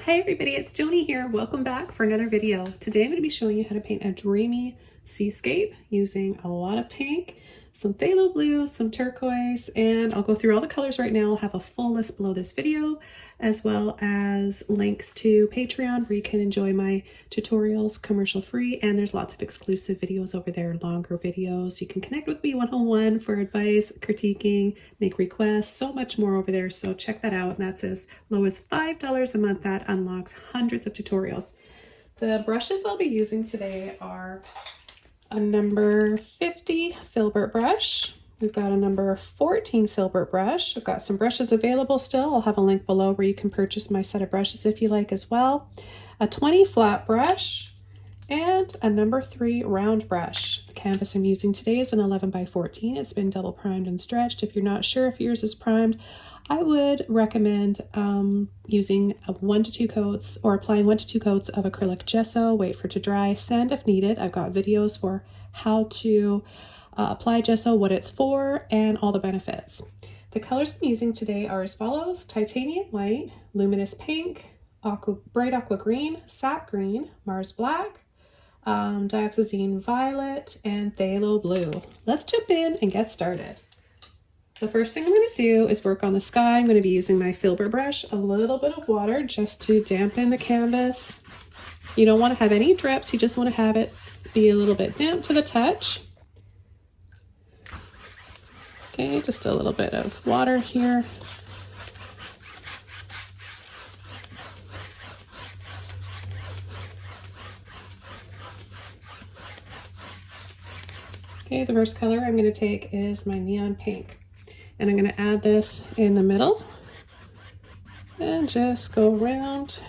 Hey everybody, it's Joni here. Welcome back for another video. Today I'm going to be showing you how to paint a dreamy seascape using a lot of pink, some phthalo blue, some turquoise, and I'll go through all the colors right now. I'll have a full list below this video, as well as links to Patreon where you can enjoy my tutorials commercial free, and there's lots of exclusive videos over there, longer videos. You can connect with me one-on-one for advice, critiquing, make requests, so much more over there. So check that out, and that's as low as $5 a month. That unlocks hundreds of tutorials. The brushes I'll be using today are a number 50 Filbert brush. We've got a number 14 Filbert brush. I've got some brushes available still. I'll have a link below where you can purchase my set of brushes if you like as well. A 20 flat brush and a number 3 round brush. The canvas I'm using today is an 11 by 14. It's been double primed and stretched. If you're not sure if yours is primed, I would recommend using 1 to 2 coats or applying 1 to 2 coats of acrylic gesso. Wait for it to dry, sand if needed. I've got videos for how to apply gesso, what it's for, and all the benefits. The colors I'm using today are as follows: titanium white, luminous pink, bright aqua green, sap green, Mars black, dioxazine violet, and phthalo blue. Let's jump in and get started. The first thing I'm going to do is work on the sky. I'm going to be using my Filbert brush, a little bit of water just to dampen the canvas. You don't want to have any drips, you just want to have it be a little bit damp to the touch. Okay, just a little bit of water here. Okay, the first color I'm going to take is my neon pink. And I'm going to add this in the middle and just go around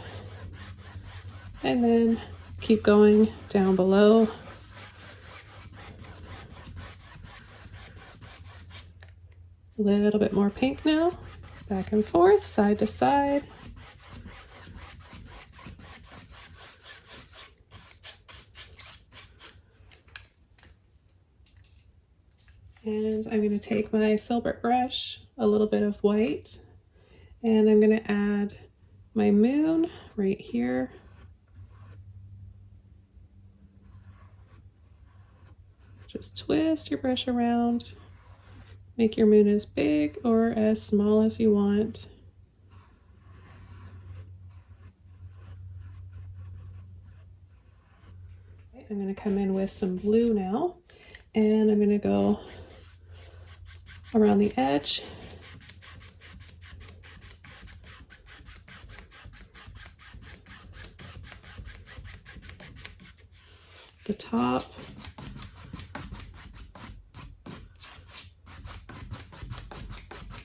and then keep going down below. A little bit more pink now, back and forth, side to side. And I'm going to take my Filbert brush, a little bit of white, and I'm going to add my moon right here. Just twist your brush around. Make your moon as big or as small as you want. I'm going to come in with some blue now, and I'm going to go around the edge. The top.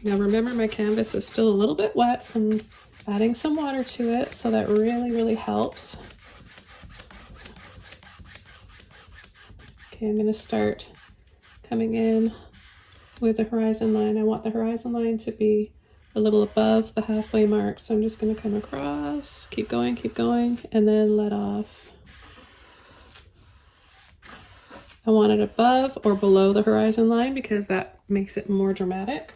Now remember, my canvas is still a little bit wet from adding some water to it, so that really helps. Okay, I'm going to start coming in with the horizon line. I want the horizon line to be a little above the halfway mark, so I'm just going to come across, keep going, and then let off. I want it above or below the horizon line because that makes it more dramatic.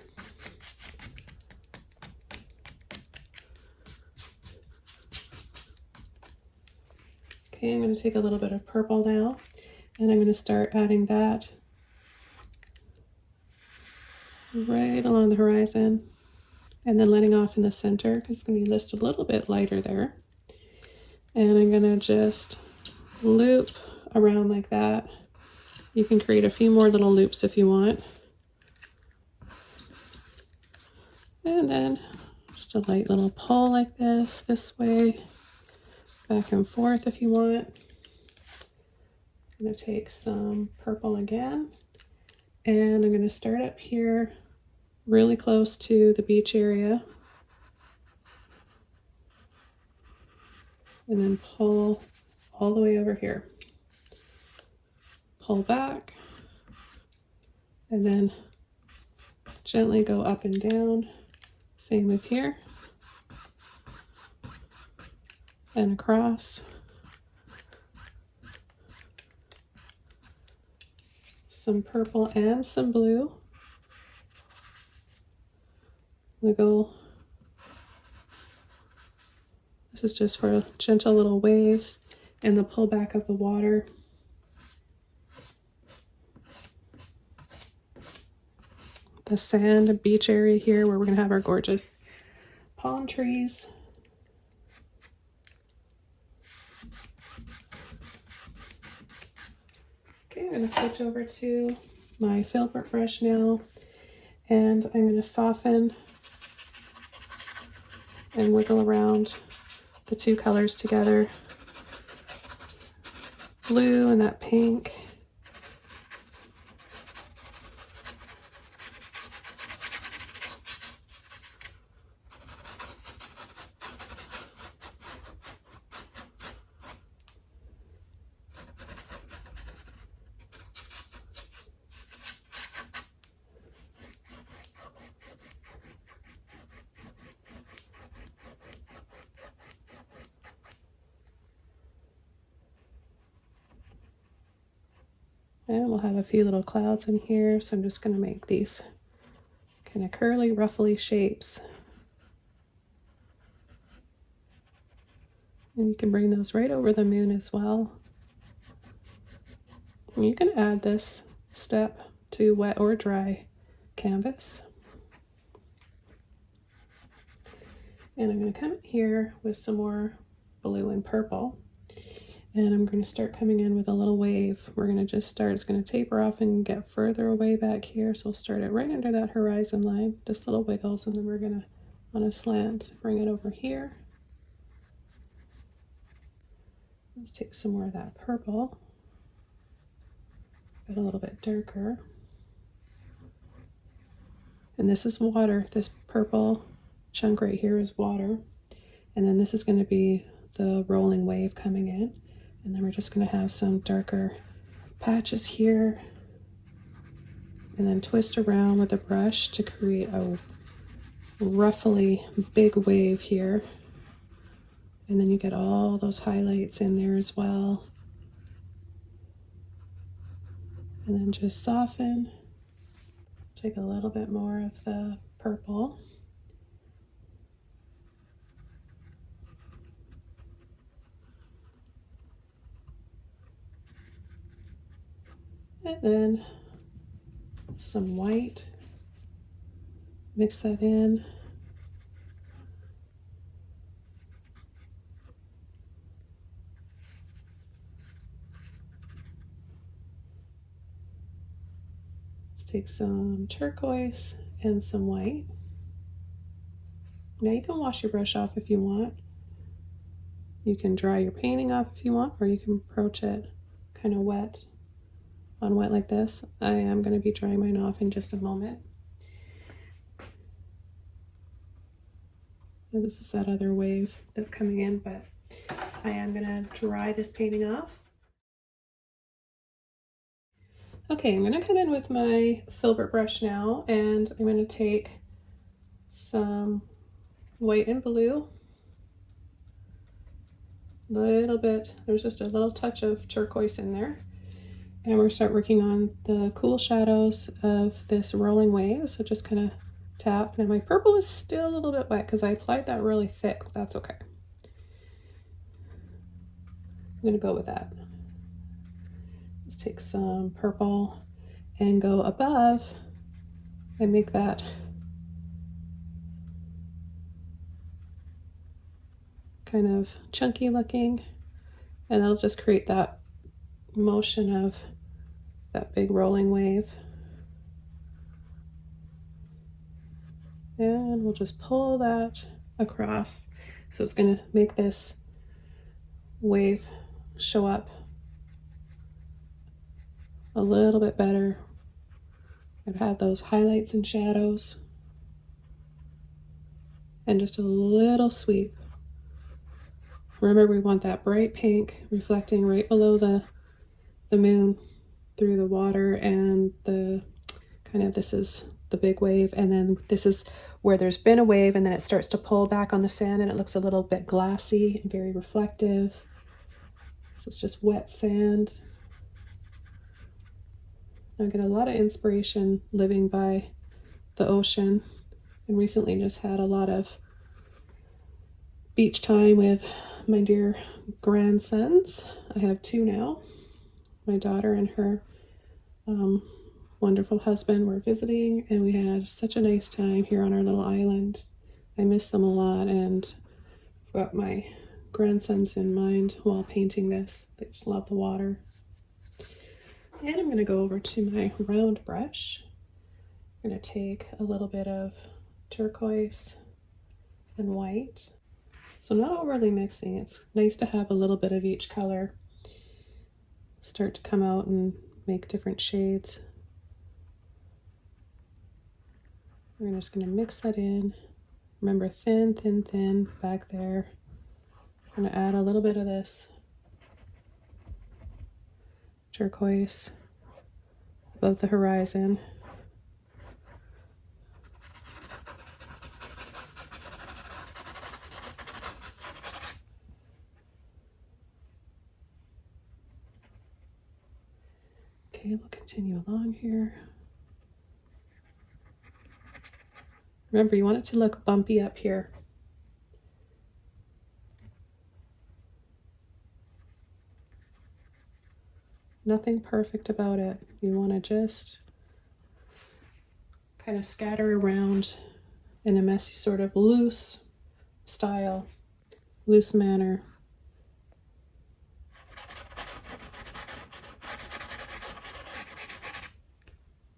Okay, I'm going to take a little bit of purple now, and I'm going to start adding that right along the horizon, and then letting off in the center because it's going to be just a little bit lighter there. And I'm going to just loop around like that. You can create a few more little loops if you want. And then just a light little pull like this way, back and forth if you want. I'm going to take some purple again, and I'm going to start up here really close to the beach area, and then pull all the way over here. Pull back, and then gently go up and down. Same with here, and across. Some purple and some blue. Wiggle This is just for gentle little waves and the pullback of the water. The sand beach area here where we're gonna have our gorgeous palm trees. Okay, I'm gonna switch over to my Filbert brush now, and I'm gonna soften and wiggle around the two colors together, blue and that pink. And we'll have a few little clouds in here, so I'm just going to make these kind of curly, ruffly shapes. And you can bring those right over the moon as well. And you can add this step to wet or dry canvas. And I'm going to come in here with some more blue and purple. And I'm going to start coming in with a little wave. We're going to just start, it's going to taper off and get further away back here. So we'll start it right under that horizon line, just little wiggles, and then we're going to, on a slant, bring it over here. Let's take some more of that purple, get a little bit darker. And this is water, this purple chunk right here is water. And then this is going to be the rolling wave coming in. And then we're just going to have some darker patches here, and then twist around with a brush to create a ruffly big wave here. And then you get all those highlights in there as well. And then just soften. Take a little bit more of the purple. And then some white, mix that in. Let's take some turquoise and some white. Now you can wash your brush off if you want. You can dry your painting off if you want, or you can approach it kind of wet. On wet like this. I am going to be drying mine off in just a moment. And this is that other wave that's coming in, but I am going to dry this painting off. Okay, I'm going to come in with my Filbert brush now, and I'm going to take some white and blue, little bit, there's just a little touch of turquoise in there. And we're going to start working on the cool shadows of this rolling wave. So just kind of tap. Now my purple is still a little bit wet because I applied that really thick. But that's okay. I'm going to go with that. Let's take some purple and go above and make that kind of chunky looking. And that'll just create that motion of that big rolling wave. And we'll just pull that across. So it's going to make this wave show up a little bit better. I'd have those highlights and shadows. And just a little sweep. Remember, we want that bright pink reflecting right below the moon through the water, and the kind of, this is the big wave, and then this is where there's been a wave and then it starts to pull back on the sand and it looks a little bit glassy and very reflective. So it's just wet sand. I get a lot of inspiration living by the ocean, and recently just had a lot of beach time with my dear grandsons. I have two now. My daughter and her wonderful husband were visiting, and we had such a nice time here on our little island. I miss them a lot, and got my grandsons in mind while painting this. They just love the water. And I'm going to go over to my round brush. I'm going to take a little bit of turquoise and white. So not overly mixing. It's nice to have a little bit of each color start to come out and make different shades. We're just going to mix that in. Remember, thin, thin, thin back there. I'm going to add a little bit of this turquoise above the horizon. Okay, we'll continue along here. Remember, you want it to look bumpy up here. Nothing perfect about it. You want to just kind of scatter around in a messy, sort of loose style, loose manner.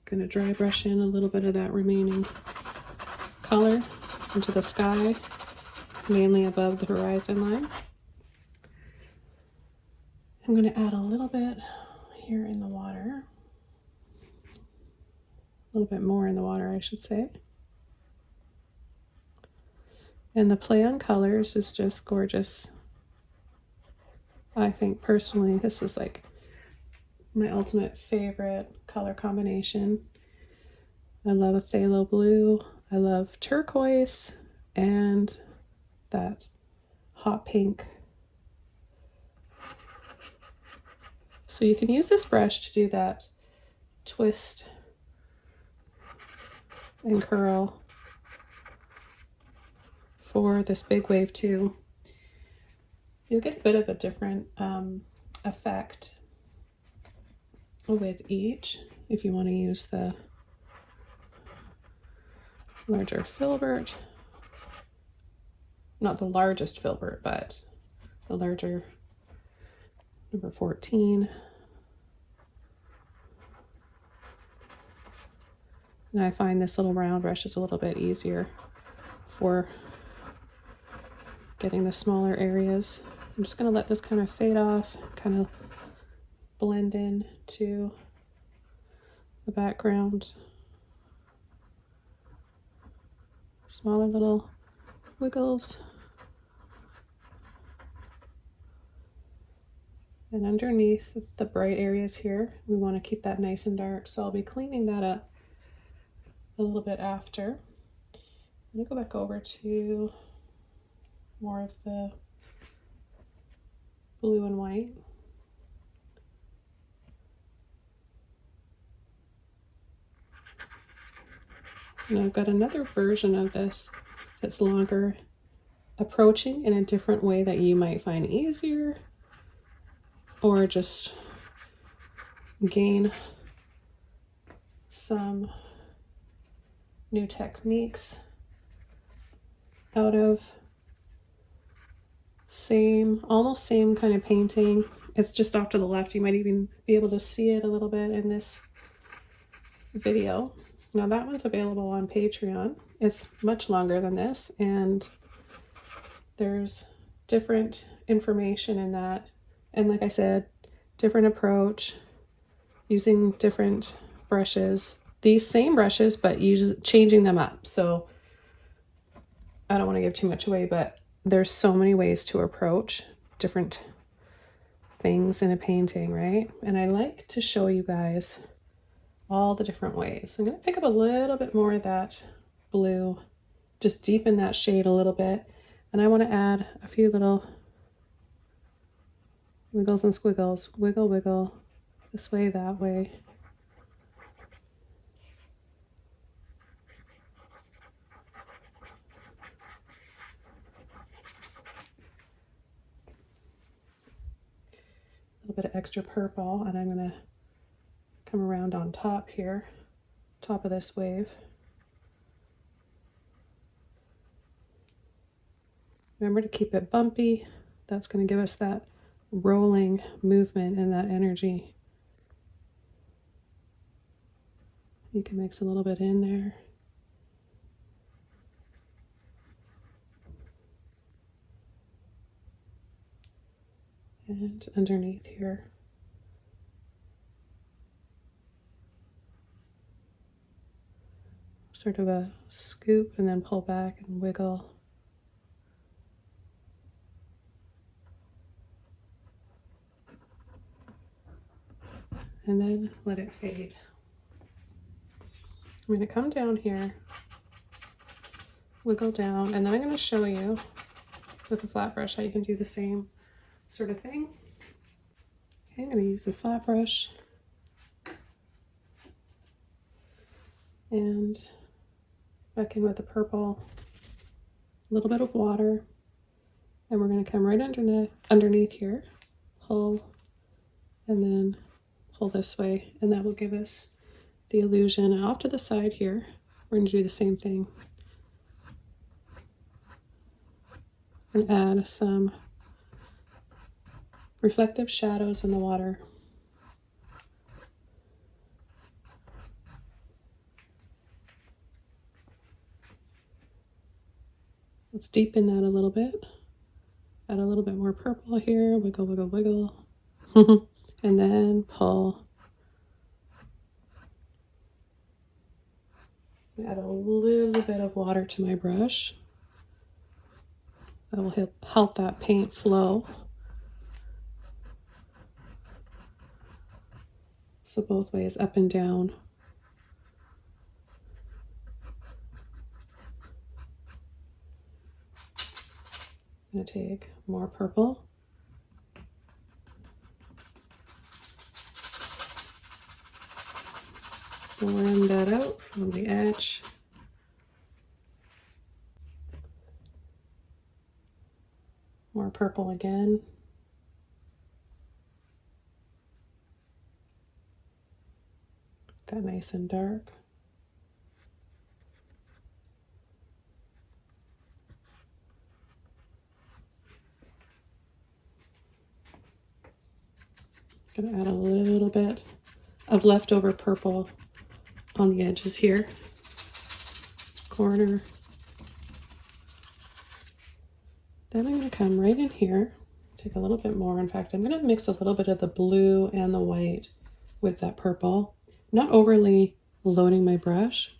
Going to dry brush in a little bit of that remaining color into the sky, mainly above the horizon line. I'm going to add a little bit here in the water, a little bit more in the water, I should say. And the play on colors is just gorgeous. I think personally this is like my ultimate favorite color combination. I love a phthalo blue, I love turquoise, and that hot pink. So you can use this brush to do that twist and curl for this big wave too. You'll get a bit of a different effect with each if you want to use the larger filbert. Not the largest filbert, but the larger number 14. And I find this little round brush is a little bit easier for getting the smaller areas. I'm just going to let this kind of fade off, kind of blend in to the background. Smaller little wiggles. And underneath the bright areas here, we want to keep that nice and dark. So I'll be cleaning that up a little bit after. I'm going to go back over to more of the blue and white. And I've got another version of this that's longer, approaching in a different way that you might find easier, or just gain some new techniques out of almost same kind of painting. It's just off to the left. You might even be able to see it a little bit in this video. Now that one's available on Patreon. It's much longer than this, and there's different information in that. And like I said, different approach, using different brushes. These same brushes, but changing them up. So I don't want to give too much away, but there's so many ways to approach different things in a painting, right? And I like to show you guys all the different ways. I'm going to pick up a little bit more of that blue, just deepen that shade a little bit. And I want to add a few little wiggles and squiggles. Wiggle, wiggle, this way, that way. bit of extra purple, and I'm going to come around on top here, top of this wave. Remember to keep it bumpy. That's going to give us that rolling movement and that energy. You can mix a little bit in there. And underneath here. Sort of a scoop and then pull back and wiggle. And then let it fade. I'm going to come down here, wiggle down, and then I'm going to show you with a flat brush how you can do the same sort of thing. Okay, I'm going to use the flat brush and back in with the purple, a little bit of water, and we're going to come right underneath here, pull, and then pull this way, and that will give us the illusion. And off to the side here, we're going to do the same thing and add some reflective shadows in the water. Let's deepen that a little bit. Add a little bit more purple here, wiggle, wiggle, wiggle, and then pull. Add a little bit of water to my brush. That will help that paint flow. So both ways, up and down. I'm going to take more purple. Blend that out from the edge. More purple again. That nice and dark. Gonna add a little bit of leftover purple on the edges here, corner. Then I'm going to come right in here, take a little bit more. In fact, I'm going to mix a little bit of the blue and the white with that purple, not overly loading my brush.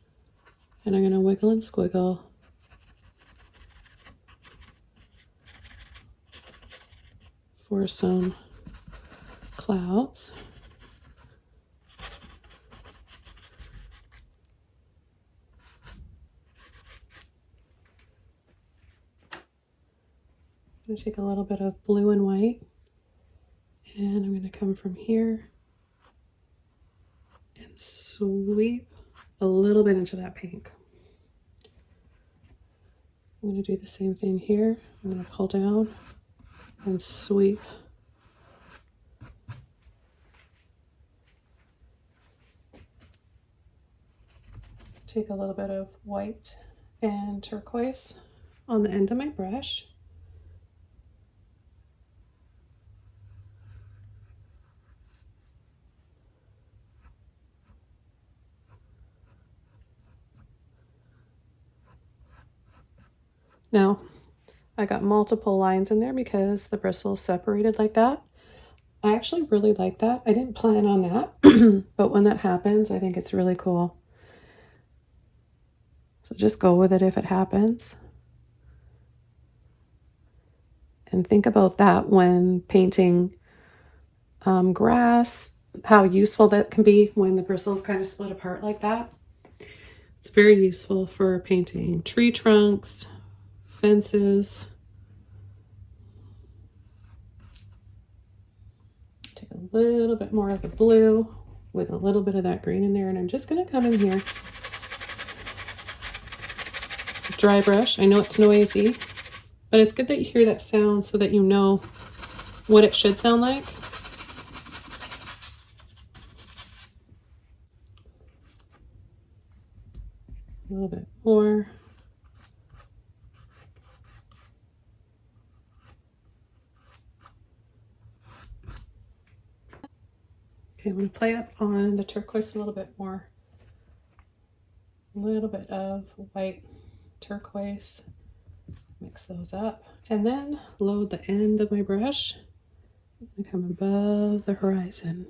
And I'm going to wiggle and squiggle. For some clouds. I'm going to take a little bit of blue and white, and I'm going to come from here and sweep a little bit into that pink. I'm going to do the same thing here. I'm going to pull down and sweep. Take a little bit of white and turquoise on the end of my brush. Now, I got multiple lines in there because the bristles separated like that. I actually really like that. I didn't plan on that, but when that happens, I think it's really cool. So just go with it if it happens. And think about that when painting grass, how useful that can be when the bristles kind of split apart like that. It's very useful for painting tree trunks, fences. Take a little bit more of the blue with a little bit of that green in there, and I'm just going to come in here. Dry brush. I know it's noisy, but it's good that you hear that sound so that you know what it should sound like. little bit more. Okay, I'm going to play up on the turquoise a little bit more. A little bit of white turquoise. Mix those up. And then load the end of my brush and come above the horizon.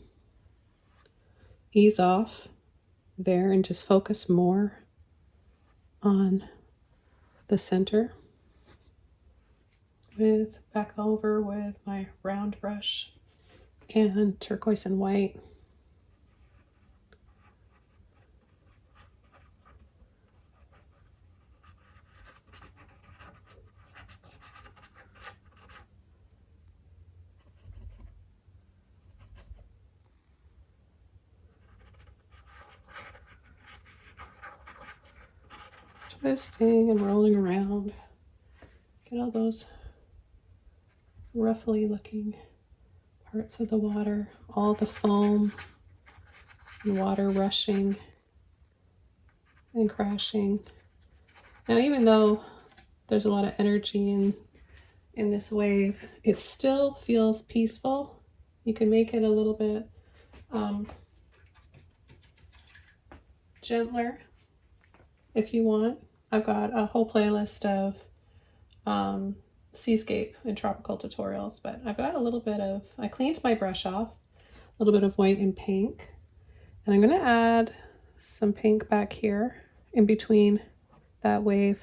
Ease off there and just focus more on the center. Back over with my round brush and turquoise and white. Twisting and rolling around. Get all those ruffly looking parts of the water, all the foam and water rushing and crashing. Now, even though there's a lot of energy in this wave, it still feels peaceful. You can make it a little bit gentler if you want. I've got a whole playlist of seascape and tropical tutorials, but I've got a little bit of, I cleaned my brush off, a little bit of white and pink, and I'm going to add some pink back here in between that wave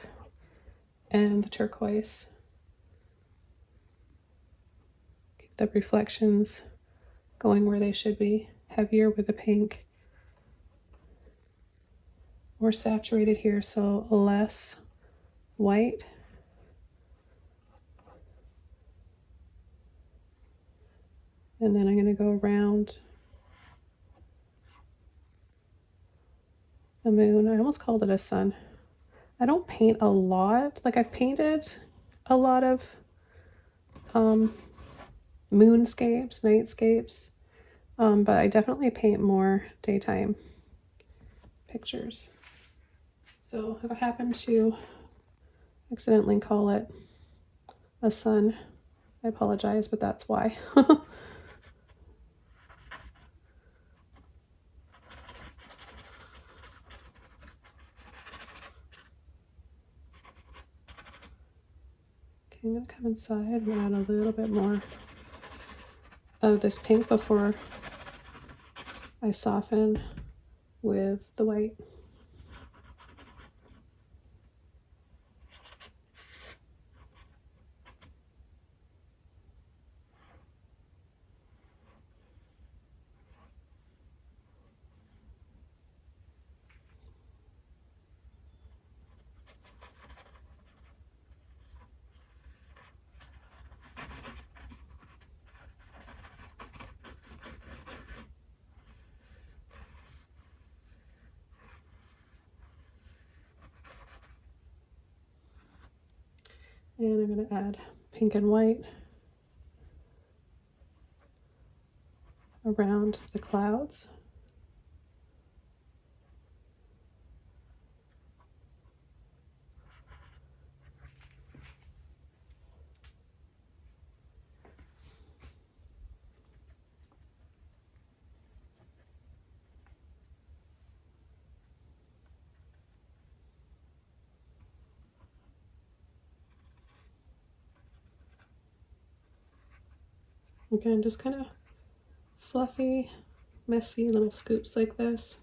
and the turquoise. Keep the reflections going where they should be, heavier with the pink, more saturated here, so less white. And then I'm going to go around the moon. I almost called it a sun. I don't paint a lot. Like, I've painted a lot of moonscapes, nightscapes, but I definitely paint more daytime pictures. So if I happen to accidentally call it a sun, I apologize, but that's why. I'm going to come inside and add a little bit more of this pink before I soften with the white. And I'm going to add pink and white around the clouds. Again, just kind of fluffy, messy little scoops like this.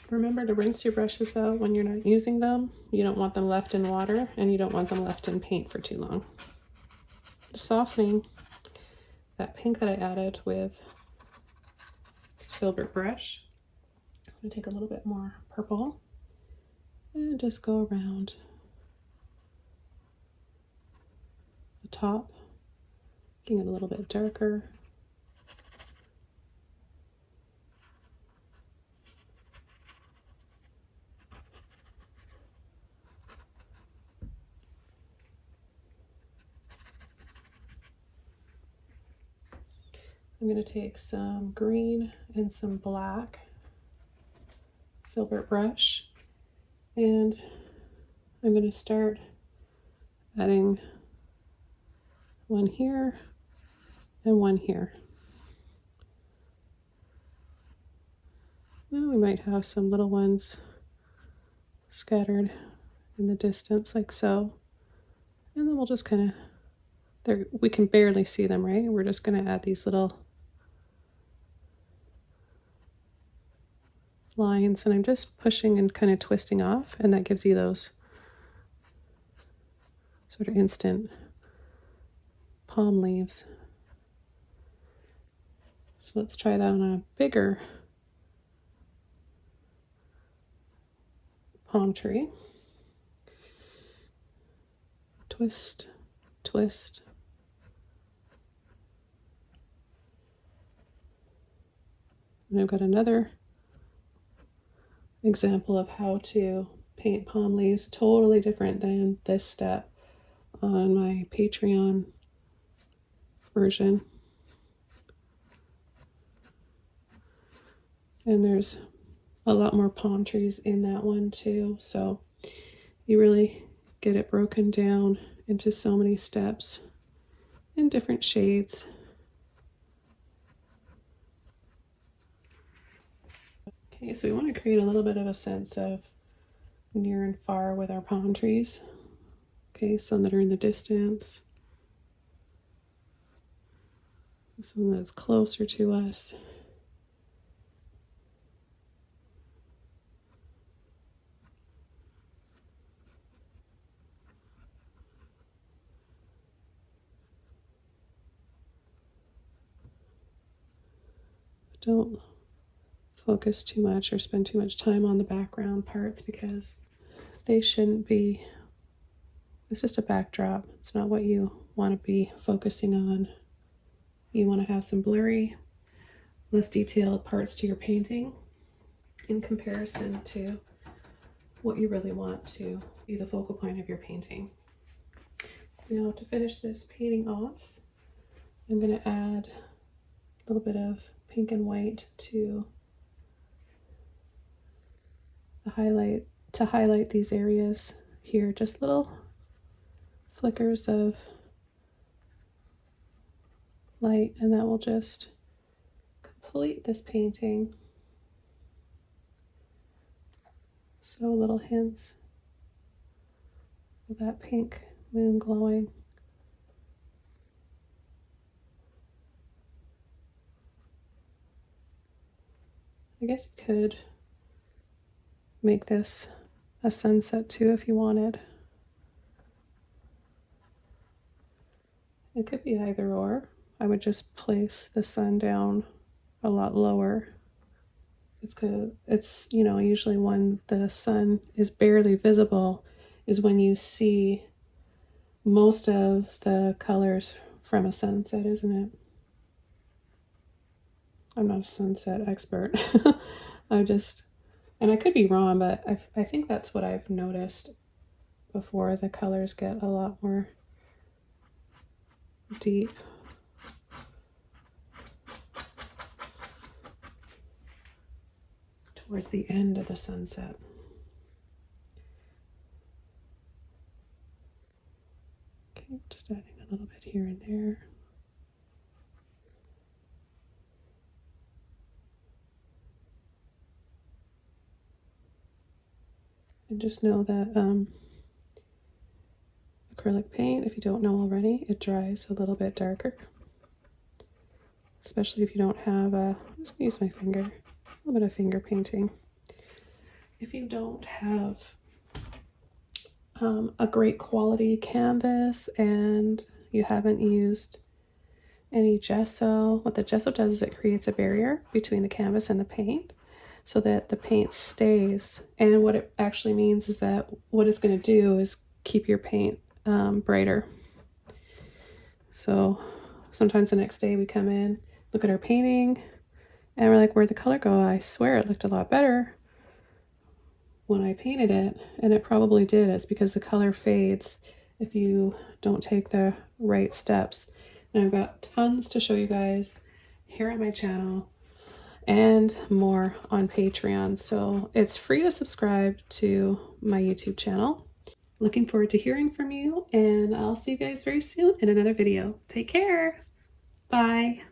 Remember to rinse your brushes out when you're not using them. You don't want them left in water, and you don't want them left in paint for too long. Softening that pink that I added with this Filbert brush. I'm going to take a little bit more purple and just go around the top, making it a little bit darker. I'm going to take some green and some black Filbert brush, and I'm going to start adding one here and one here. Now we might have some little ones scattered in the distance like so. And then we'll just kind of, we can barely see them, right? We're just going to add these little lines, and I'm just pushing and kind of twisting off, and that gives you those sort of instant palm leaves. So let's try that on a bigger palm tree. Twist, twist. And I've got another example of how to paint palm leaves, totally different than this step, on my Patreon version. And there's a lot more palm trees in that one too, so you really get it broken down into so many steps in different shades. Okay, so we want to create a little bit of a sense of near and far with our palm trees. Okay, some that are in the distance, some that's closer to us. Don't focus too much or spend too much time on the background parts, because they shouldn't be. It's just a backdrop. It's not what you want to be focusing on. You want to have some blurry, less detailed parts to your painting in comparison to what you really want to be the focal point of your painting. Now, to finish this painting off, I'm going to add a little bit of pink and white to highlight these areas here, just little flickers of light, and that will just complete this painting. So little hints of that pink moon glowing. I guess you could make this a sunset too if you wanted. It could be either or. I would just place the sun down a lot lower. It's you know, usually when the sun is barely visible is when you see most of the colors from a sunset, isn't it? I'm not a sunset expert. And I could be wrong, but I think that's what I've noticed before. The colors get a lot more deep. Towards the end of the sunset. Okay, just adding a little bit here and there. And just know that acrylic paint, if you don't know already, it dries a little bit darker. Especially if you don't have I'm just gonna use my finger, a little bit of finger painting. If you don't have a great quality canvas and you haven't used any gesso, what the gesso does is it creates a barrier between the canvas and the paint so that the paint stays. And what it actually means is that what it's going to do is keep your paint brighter. So sometimes the next day we come in, look at our painting, and we're like, where'd the color go? I swear it looked a lot better when I painted it, and it probably did. It's because the color fades if you don't take the right steps. And I've got tons to show you guys here on my channel and more on Patreon. So it's free to subscribe to my YouTube channel. Looking forward to hearing from you, and I'll see you guys very soon in another video. Take care. Bye.